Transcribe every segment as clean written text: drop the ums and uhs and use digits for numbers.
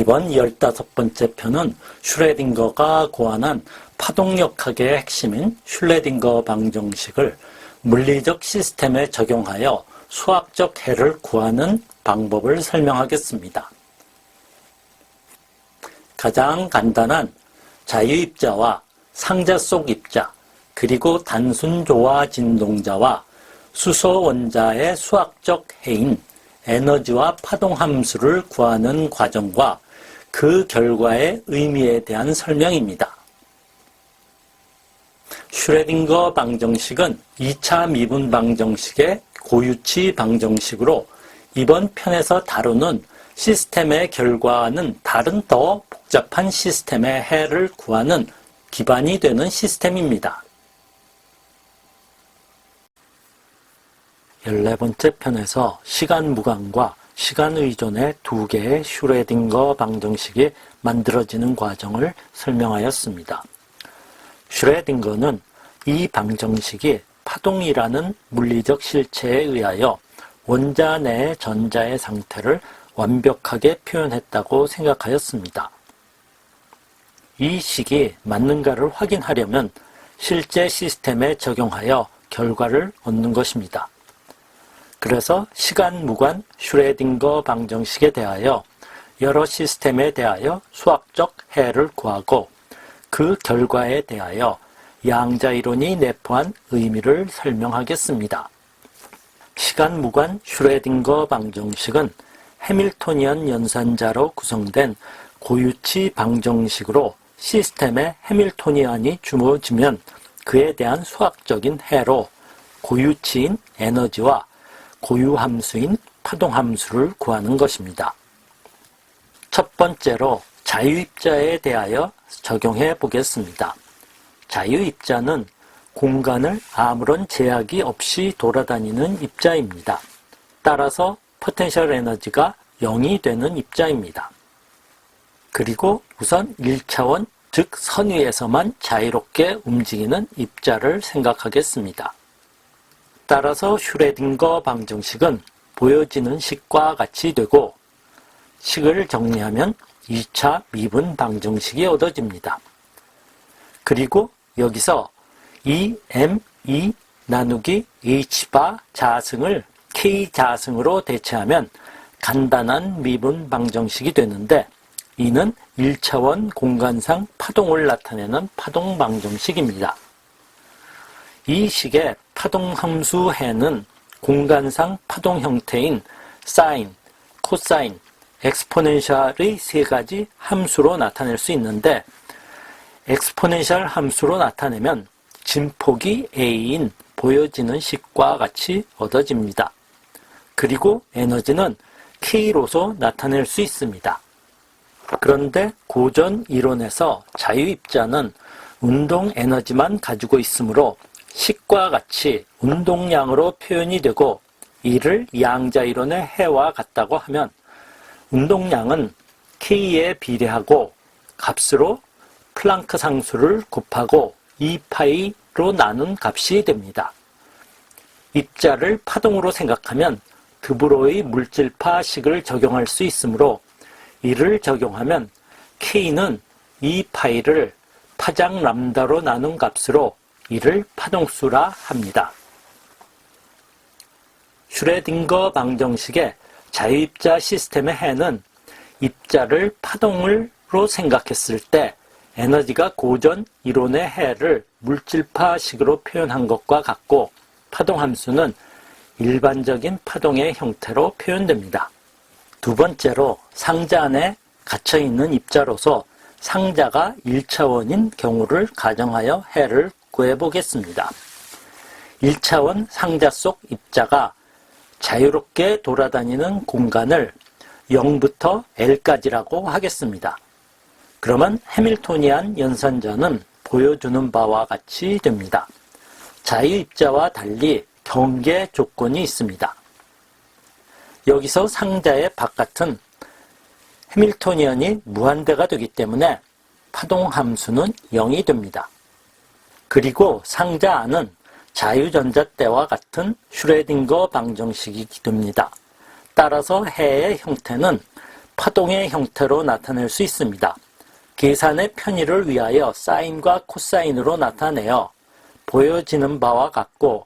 이번 15번째 편은 슈레딩거가 고안한 파동역학의 핵심인 슐레딩거 방정식을 물리적 시스템에 적용하여 수학적 해를 구하는 방법을 설명하겠습니다. 가장 간단한 자유입자와 상자 속 입자, 그리고 단순 조화 진동자와 수소 원자의 수학적 해인 에너지와 파동 함수를 구하는 과정과 그 결과의 의미에 대한 설명입니다. 슈레딩거 방정식은 2차 미분 방정식의 고유치 방정식으로 이번 편에서 다루는 시스템의 결과와는 다른 더 복잡한 시스템의 해를 구하는 기반이 되는 시스템입니다. 14번째 편에서 시간 무관과 시간 의존의 두 개의 슈레딩거 방정식이 만들어지는 과정을 설명하였습니다. 슈레딩거는 이 방정식이 파동이라는 물리적 실체에 의하여 원자 내의 전자의 상태를 완벽하게 표현했다고 생각하였습니다. 이 식이 맞는가를 확인하려면 실제 시스템에 적용하여 결과를 얻는 것입니다. 그래서 시간 무관 슈레딩거 방정식에 대하여 여러 시스템에 대하여 수학적 해를 구하고 그 결과에 대하여 양자 이론이 내포한 의미를 설명하겠습니다. 시간 무관 슈레딩거 방정식은 해밀토니안 연산자로 구성된 고유치 방정식으로 시스템에 해밀토니안이 주어지면 그에 대한 수학적인 해로 고유치인 에너지와 고유함수인 파동함수를 구하는 것입니다. 첫 번째로 자유입자에 대하여 적용해 보겠습니다. 자유입자는 공간을 아무런 제약이 없이 돌아다니는 입자입니다. 따라서 포텐셜 에너지가 0이 되는 입자입니다. 그리고 우선 1차원, 즉 선 위에서만 자유롭게 움직이는 입자를 생각하겠습니다. 따라서 슈레딩거 방정식은 보여지는 식과 같이 되고 식을 정리하면 2차 미분 방정식이 얻어집니다. 그리고 여기서 EM2 나누기 H바 자승을 K 자승으로 대체하면 간단한 미분 방정식이 되는데 이는 1차원 공간상 파동을 나타내는 파동 방정식입니다. 이 식의 파동 함수 해는 공간상 파동 형태인 사인, 코사인, 엑스포넨셜의 세 가지 함수로 나타낼 수 있는데 엑스포넨셜 함수로 나타내면 진폭이 A인 보여지는 식과 같이 얻어집니다. 그리고 에너지는 K로서 나타낼 수 있습니다. 그런데 고전 이론에서 자유입자는 운동 에너지만 가지고 있으므로 식과 같이 운동량으로 표현이 되고 이를 양자 이론의 해와 같다고 하면 운동량은 K에 비례하고 값으로 플랑크 상수를 곱하고 2파이로 나눈 값이 됩니다. 입자를 파동으로 생각하면 드브로의 물질파식을 적용할 수 있으므로 이를 적용하면 K는 2파이를 파장 람다로 나눈 값으로 이를 파동수라 합니다. 슈레딩거 방정식의 자유입자 시스템의 해는 입자를 파동으로 생각했을 때 에너지가 고전 이론의 해를 물질파식으로 표현한 것과 같고 파동함수는 일반적인 파동의 형태로 표현됩니다. 두 번째로 상자 안에 갇혀있는 입자로서 상자가 1차원인 경우를 가정하여 해를 구해보겠습니다. 1차원 상자 속 입자가 자유롭게 돌아다니는 공간을 0부터 L까지라고 하겠습니다. 그러면 해밀토니안 연산자는 보여주는 바와 같이 됩니다. 자유입자와 달리 경계 조건이 있습니다. 여기서 상자의 바깥은 해밀토니안이 무한대가 되기 때문에 파동 함수는 0이 됩니다. 그리고 상자 안은 자유전자 때와 같은 슈레딩거 방정식이 됩니다. 따라서 해의 형태는 파동의 형태로 나타낼 수 있습니다. 계산의 편의를 위하여 사인과 코사인으로 나타내어 보여지는 바와 같고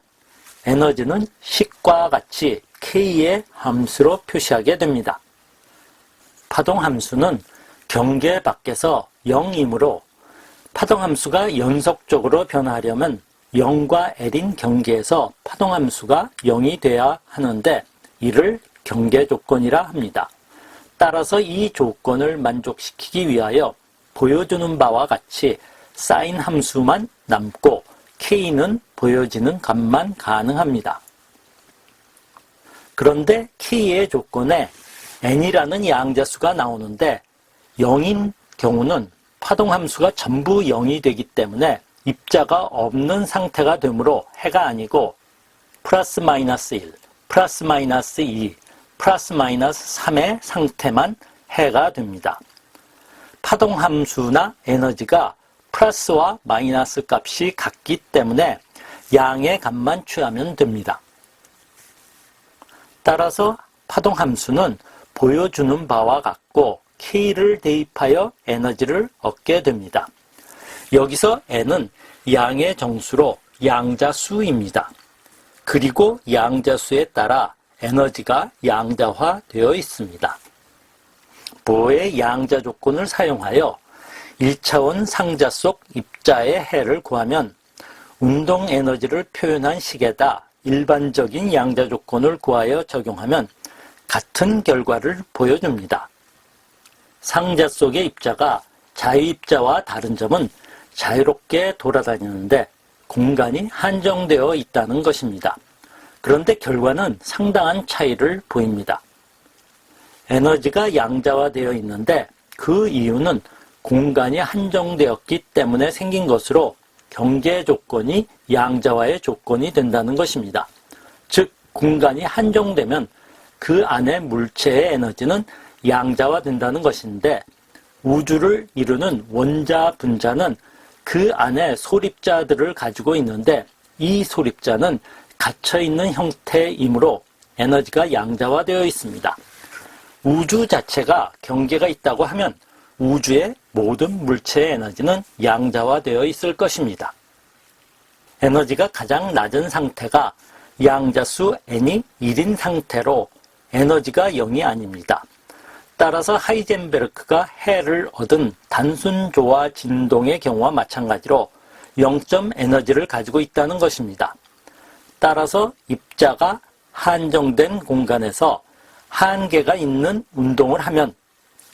에너지는 식과 같이 K의 함수로 표시하게 됩니다. 파동함수는 경계 밖에서 0이므로 파동함수가 연속적으로 변화하려면 0과 L인 경계에서 파동함수가 0이 돼야 하는데 이를 경계조건이라 합니다. 따라서 이 조건을 만족시키기 위하여 보여주는 바와 같이 사인 함수만 남고 K는 보여지는 값만 가능합니다. 그런데 K의 조건에 N이라는 양자수가 나오는데 0인 경우는 파동함수가 전부 0이 되기 때문에 입자가 없는 상태가 되므로 해가 아니고 플러스 마이너스 1, 플러스 마이너스 2, 플러스 마이너스 3의 상태만 해가 됩니다. 파동함수나 에너지가 플러스와 마이너스 값이 같기 때문에 양의 값만 취하면 됩니다. 따라서 파동함수는 보여주는 바와 같고 K를 대입하여 에너지를 얻게 됩니다. 여기서 N은 양의 정수로 양자수입니다. 그리고 양자수에 따라 에너지가 양자화되어 있습니다. 보어의 양자 조건을 사용하여 1차원 상자 속 입자의 해를 구하면 운동 에너지를 표현한 식에다 일반적인 양자 조건을 구하여 적용하면 같은 결과를 보여줍니다. 상자 속의 입자가 자유입자와 다른 점은 자유롭게 돌아다니는데 공간이 한정되어 있다는 것입니다. 그런데 결과는 상당한 차이를 보입니다. 에너지가 양자화되어 있는데 그 이유는 공간이 한정되었기 때문에 생긴 것으로 경계 조건이 양자화의 조건이 된다는 것입니다. 즉 공간이 한정되면 그 안에 물체의 에너지는 양자화된다는 것인데 우주를 이루는 원자, 분자는 그 안에 소립자들을 가지고 있는데 이 소립자는 갇혀있는 형태이므로 에너지가 양자화되어 있습니다. 우주 자체가 경계가 있다고 하면 우주의 모든 물체의 에너지는 양자화되어 있을 것입니다. 에너지가 가장 낮은 상태가 양자수 N이 1인 상태로 에너지가 0이 아닙니다. 따라서 하이젠베르크가 해를 얻은 단순 조화 진동의 경우와 마찬가지로 0점 에너지를 가지고 있다는 것입니다. 따라서 입자가 한정된 공간에서 한계가 있는 운동을 하면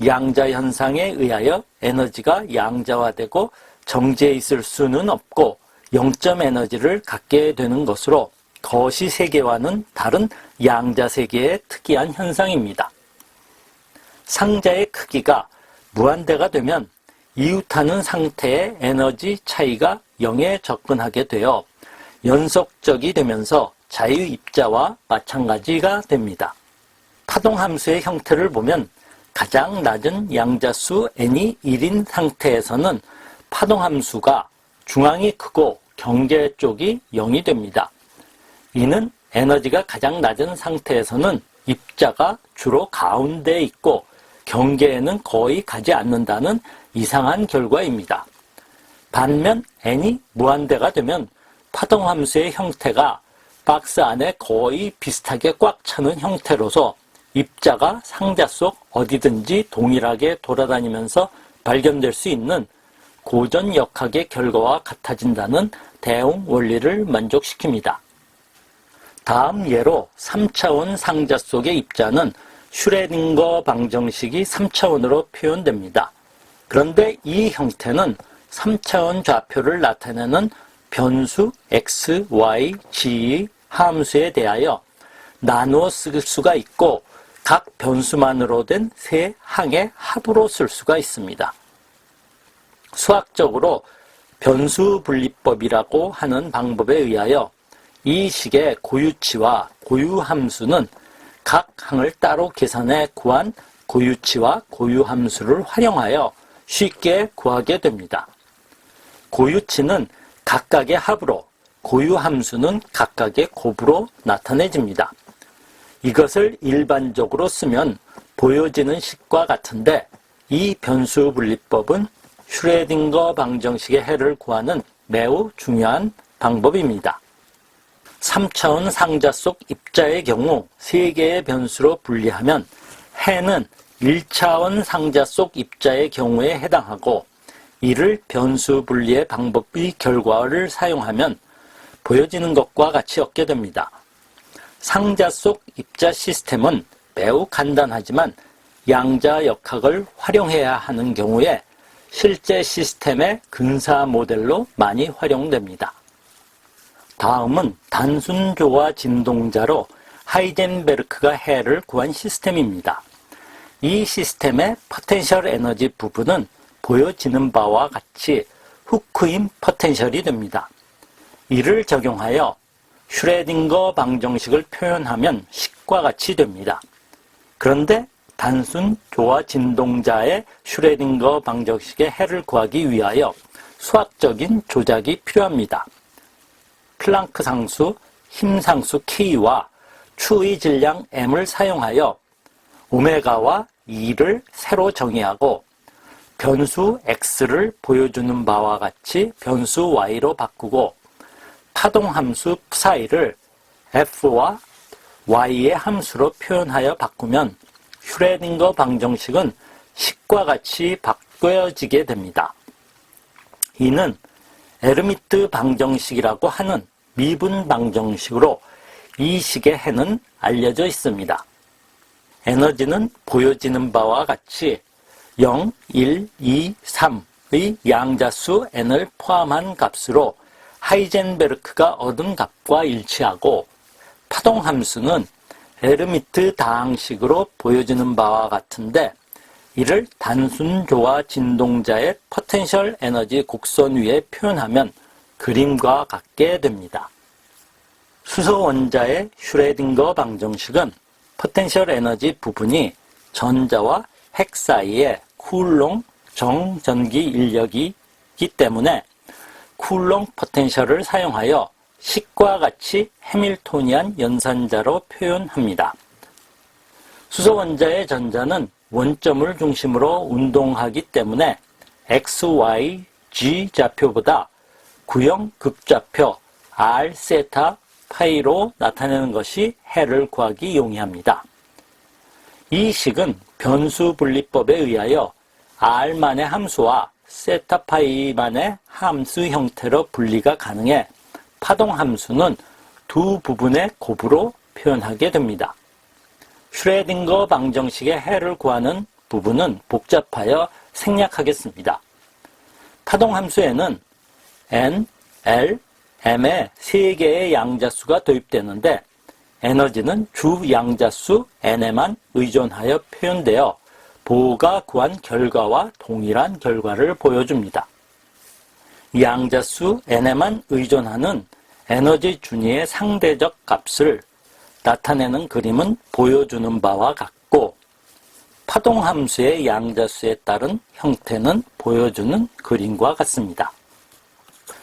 양자 현상에 의하여 에너지가 양자화되고 정지해 있을 수는 없고 0점 에너지를 갖게 되는 것으로 거시 세계와는 다른 양자 세계의 특이한 현상입니다. 상자의 크기가 무한대가 되면 이웃하는 상태의 에너지 차이가 0에 접근하게 되어 연속적이 되면서 자유입자와 마찬가지가 됩니다. 파동함수의 형태를 보면 가장 낮은 양자수 N이 1인 상태에서는 파동함수가 중앙이 크고 경계 쪽이 0이 됩니다. 이는 에너지가 가장 낮은 상태에서는 입자가 주로 가운데에 있고 경계에는 거의 가지 않는다는 이상한 결과입니다. 반면 N이 무한대가 되면 파동함수의 형태가 박스 안에 거의 비슷하게 꽉 차는 형태로서 입자가 상자 속 어디든지 동일하게 돌아다니면서 발견될 수 있는 고전 역학의 결과와 같아진다는 대응 원리를 만족시킵니다. 다음 예로 3차원 상자 속의 입자는 슈레딩거 방정식이 3차원으로 표현됩니다. 그런데 이 형태는 3차원 좌표를 나타내는 변수 x, y, g 함수에 대하여 나누어 쓸 수가 있고 각 변수만으로 된 세 항의 합으로 쓸 수가 있습니다. 수학적으로 변수 분리법이라고 하는 방법에 의하여 이 식의 고유치와 고유함수는 각 항을 따로 계산해 구한 고유치와 고유함수를 활용하여 쉽게 구하게 됩니다. 고유치는 각각의 합으로, 고유함수는 각각의 곱으로 나타내집니다. 이것을 일반적으로 쓰면 보여지는 식과 같은데 이 변수 분리법은 슈레딩거 방정식의 해를 구하는 매우 중요한 방법입니다. 3차원 상자 속 입자의 경우 3개의 변수로 분리하면 해는 1차원 상자 속 입자의 경우에 해당하고, 이를 변수 분리의 방법의 결과를 사용하면 보여지는 것과 같이 얻게 됩니다. 상자 속 입자 시스템은 매우 간단하지만 양자 역학을 활용해야 하는 경우에 실제 시스템의 근사 모델로 많이 활용됩니다. 다음은 단순 조화 진동자로 하이젠베르크가 해를 구한 시스템입니다. 이 시스템의 포텐셜 에너지 부분은 보여지는 바와 같이 후크인 포텐셜이 됩니다. 이를 적용하여 슈레딩거 방정식을 표현하면 식과 같이 됩니다. 그런데 단순 조화 진동자의 슈레딩거 방정식의 해를 구하기 위하여 수학적인 조작이 필요합니다. 플랑크 상수, 힘 상수 K와 추의 질량 M을 사용하여 오메가와 E를 새로 정의하고 변수 X를 보여주는 바와 같이 변수 Y로 바꾸고 파동함수 psi를 F와 Y의 함수로 표현하여 바꾸면 슈레딩거 방정식은 식과 같이 바뀌어지게 됩니다. 이는 에르미트 방정식이라고 하는 미분 방정식으로 이 식의 해는 알려져 있습니다. 에너지는 보여지는 바와 같이 0, 1, 2, 3의 양자수 n을 포함한 값으로 하이젠베르크가 얻은 값과 일치하고, 파동함수는 에르미트 다항식으로 보여지는 바와 같은데 이를 단순 조화 진동자의 포텐셜 에너지 곡선 위에 표현하면 그림과 같게 됩니다. 수소 원자의 슈레딩거 방정식은 포텐셜 에너지 부분이 전자와 핵 사이에 쿨롱 정전기 인력이기 때문에 쿨롱 포텐셜을 사용하여 식과 같이 해밀토니안 연산자로 표현합니다. 수소 원자의 전자는 원점을 중심으로 운동하기 때문에 x, y, g 좌표보다 구형 극좌표 r 세타 파이로 나타내는 것이 해를 구하기 용이합니다. 이 식은 변수 분리법에 의하여 r만의 함수와 세타 파이만의 함수 형태로 분리가 가능해 파동 함수는 두 부분의 곱으로 표현하게 됩니다. 슈레딩거 방정식의 해를 구하는 부분은 복잡하여 생략하겠습니다. 파동 함수에는 n, l, m의 3개의 양자수가 도입되는데 에너지는 주 양자수 n에만 의존하여 표현되어 보가 구한 결과와 동일한 결과를 보여줍니다. 양자수 n에만 의존하는 에너지 준위의 상대적 값을 나타내는 그림은 보여주는 바와 같고, 파동함수의 양자수에 따른 형태는 보여주는 그림과 같습니다.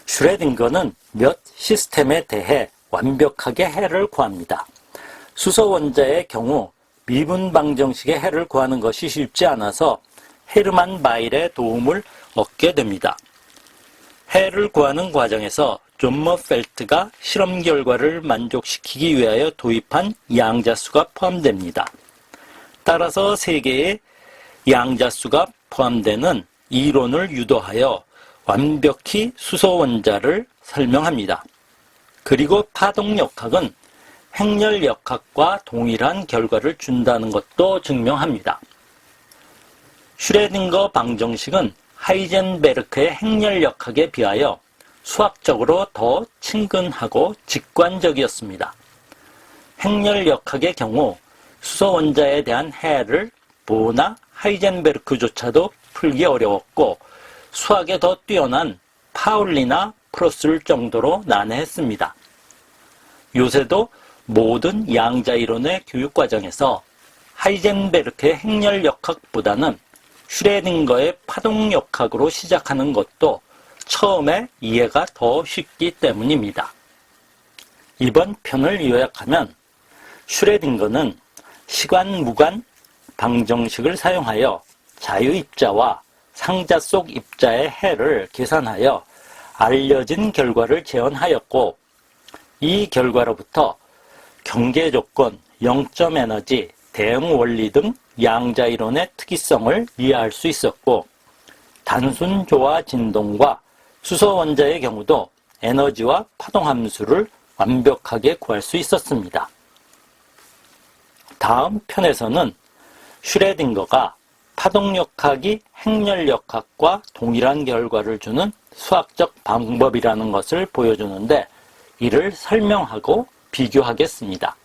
슈레딩거는 몇 시스템에 대해 완벽하게 해를 구합니다. 수소 원자의 경우 미분 방정식의 해를 구하는 것이 쉽지 않아서 헤르만 바일의 도움을 얻게 됩니다. 해를 구하는 과정에서 존머펠트가 실험 결과를 만족시키기 위하여 도입한 양자수가 포함됩니다. 따라서 3개의 양자수가 포함되는 이론을 유도하여 완벽히 수소 원자를 설명합니다. 그리고 파동역학은 행렬역학과 동일한 결과를 준다는 것도 증명합니다. 슈레딩거 방정식은 하이젠베르크의 행렬역학에 비하여 수학적으로 더 친근하고 직관적이었습니다. 행렬역학의 경우 수소 원자에 대한 해를 보나 하이젠베르크조차도 풀기 어려웠고 수학에 더 뛰어난 파울리나 프로슬 정도로 난해했습니다. 요새도 모든 양자 이론의 교육과정에서 하이젠베르크의 행렬역학보다는 슈레딩거의 파동역학으로 시작하는 것도 처음에 이해가 더 쉽기 때문입니다. 이번 편을 요약하면 슈레딩거는 시관, 무관, 방정식을 사용하여 자유입자와 상자 속 입자의 해를 계산하여 알려진 결과를 재현하였고, 이 결과로부터 경계조건, 영점 에너지, 대응 원리 등 양자이론의 특이성을 이해할 수 있었고, 단순 조화 진동과 수소 원자의 경우도 에너지와 파동 함수를 완벽하게 구할 수 있었습니다. 다음 편에서는 슈레딩거가 파동역학이 행렬역학과 동일한 결과를 주는 수학적 방법이라는 것을 보여주는데, 이를 설명하고 비교하겠습니다.